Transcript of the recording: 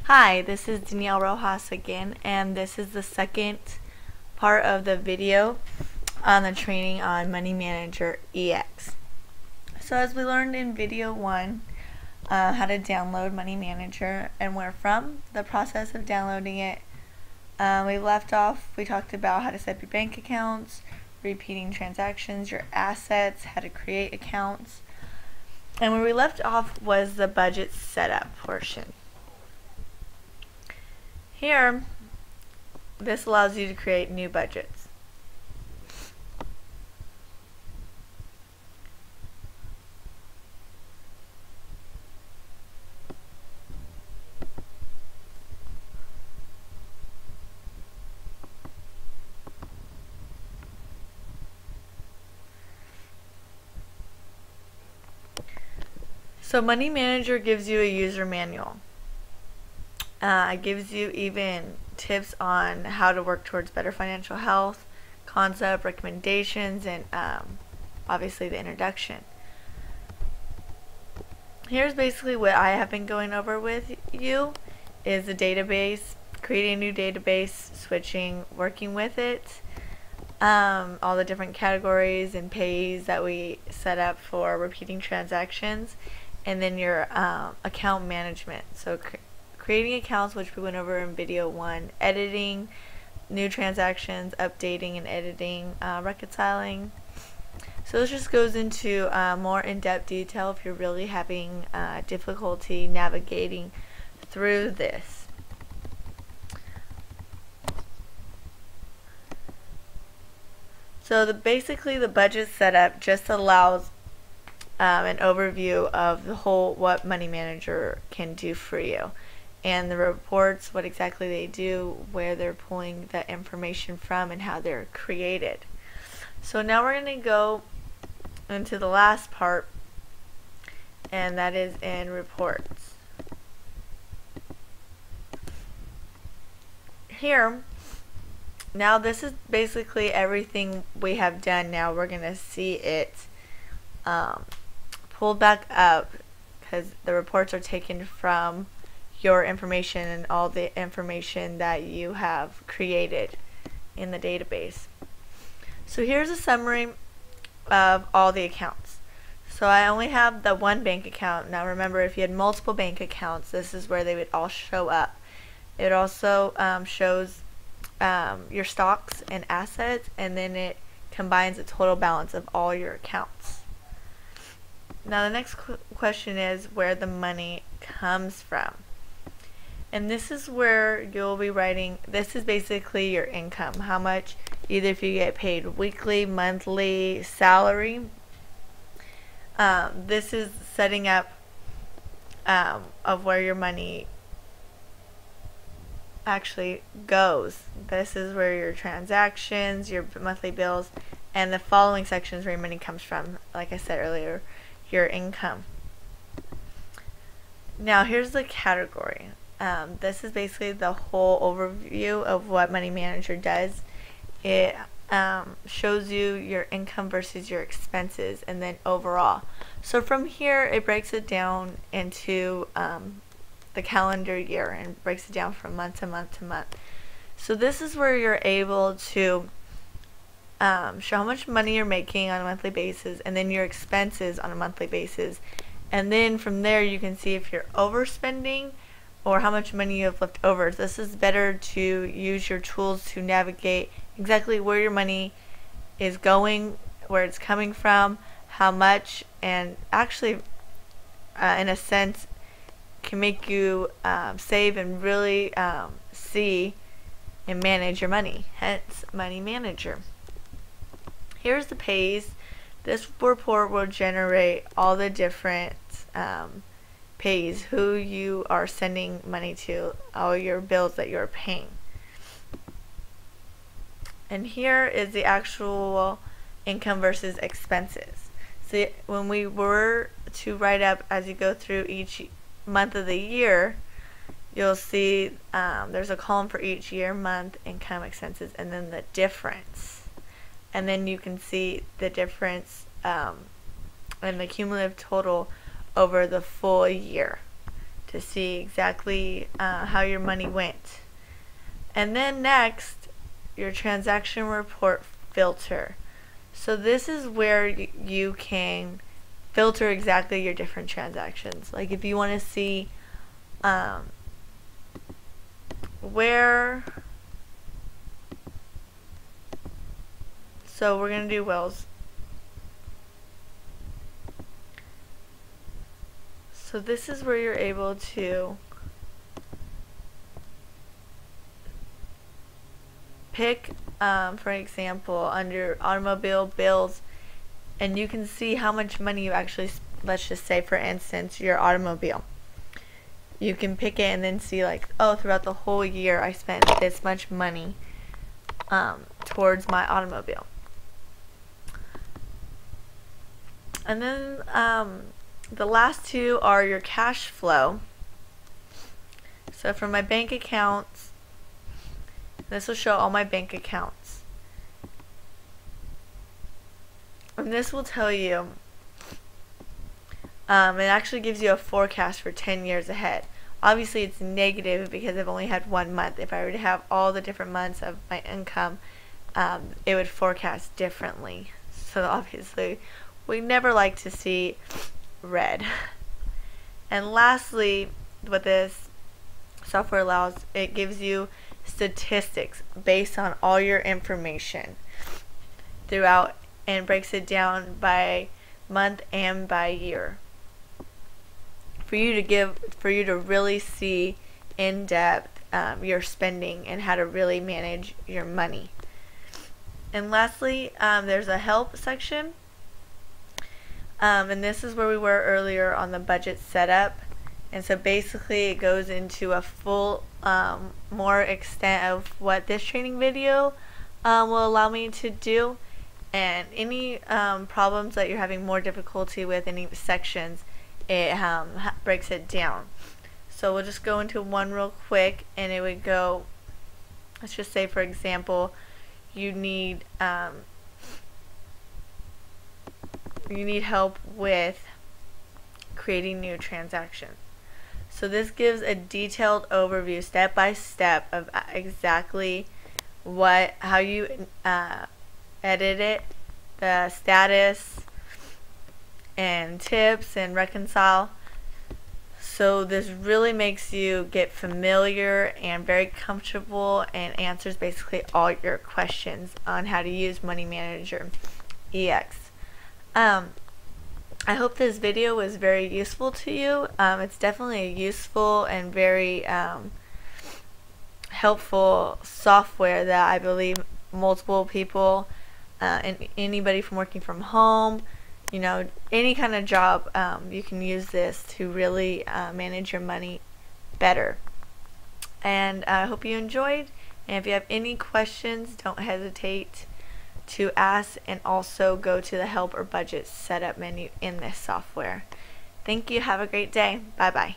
Hi, this is Danielle Rojas again, and this is the second part of the video on the training on Money Manager EX. So as we learned in video 1, how to download Money Manager and where from, the process of downloading it, we left off, we talked about how to set up your bank accounts, repeating transactions, your assets, how to create accounts, and where we left off was the budget setup portion. Here, this allows you to create new budgets. So Money Manager gives you a user manual. It gives you even tips on how to work towards better financial health, concept, recommendations, and obviously the introduction. Here's basically what I have been going over with you is the database, creating a new database, switching, working with it, all the different categories and pays that we set up for repeating transactions, and then your account management. So creating accounts, which we went over in video 1, editing new transactions, updating and editing, reconciling. So this just goes into more in-depth detail if you're really having difficulty navigating through this. So basically the budget setup just allows an overview of the whole what Money Manager can do for you, and the reports, what exactly they do, where they're pulling the information from, and how they're created. So now we're going to go into the last part, and that is in reports. Here, now this is basically everything we have done. Now we're going to see it pulled back up, because the reports are taken from your information and all the information that you have created in the database. So here's a summary of all the accounts. So I only have the one bank account. Now remember, if you had multiple bank accounts, this is where they would all show up. It also shows your stocks and assets, and then it combines the total balance of all your accounts. Now the next question is where the money comes from. And this is where you'll be writing, this is basically your income, how much, either if you get paid weekly, monthly, salary. This is setting up of where your money actually goes. This is where your transactions, your monthly bills, and the following sections where your money comes from, like I said earlier, your income. Now here's the category. This is basically the whole overview of what Money Manager does. It shows you your income versus your expenses, and then overall. So from here it breaks it down into the calendar year, and breaks it down from month to month to month. So this is where you're able to show how much money you're making on a monthly basis, and then your expenses on a monthly basis. And then from there you can see if you're overspending or how much money you have left over. This is better to use your tools to navigate exactly where your money is going, where it's coming from, how much, and actually in a sense can make you save and really see and manage your money, hence Money Manager. Here's the pays. This report will generate all the different pays, who you are sending money to, all your bills that you're paying. And here is the actual income versus expenses. So when we were to write up as you go through each month of the year, you'll see there's a column for each year, month, income, expenses, and then the difference. And then you can see the difference and the cumulative total over the full year to see exactly how your money went. And then next, your transaction report filter. So this is where you can filter exactly your different transactions. Like if you want to see so we're going to do wills. So this is where you're able to pick, for example, under automobile bills, and you can see how much money you actually, let's just say for instance, your automobile. You can pick it and then see like, oh, throughout the whole year I spent this much money towards my automobile. And then the last two are your cash flow. So from my bank accounts, this will show all my bank accounts. And this will tell you, it actually gives you a forecast for 10 years ahead. Obviously it's negative because I've only had 1 month. If I were to have all the different months of my income, it would forecast differently. So obviously we never like to see red. And lastly, what this software allows, it gives you statistics based on all your information throughout, and breaks it down by month and by year for you to really see in depth your spending and how to really manage your money. And lastly, there's a help section, and this is where we were earlier on the budget setup. And so basically it goes into a full more extent of what this training video will allow me to do, and any problems that you're having more difficulty with, any sections, it breaks it down. So we'll just go into one real quick, and it would go, let's just say for example you need help with creating new transactions. So this gives a detailed overview, step by step, of exactly how you edit it, the status, and tips, and reconcile. So this really makes you get familiar and very comfortable, and answers basically all your questions on how to use Money Manager EX. I hope this video was very useful to you. It's definitely a useful and very helpful software that I believe multiple people, and anybody from working from home, you know, any kind of job, you can use this to really manage your money better. And I hope you enjoyed, and if you have any questions, don't hesitate to ask, and also go to the help or budget setup menu in this software. Thank you. Have a great day. Bye bye.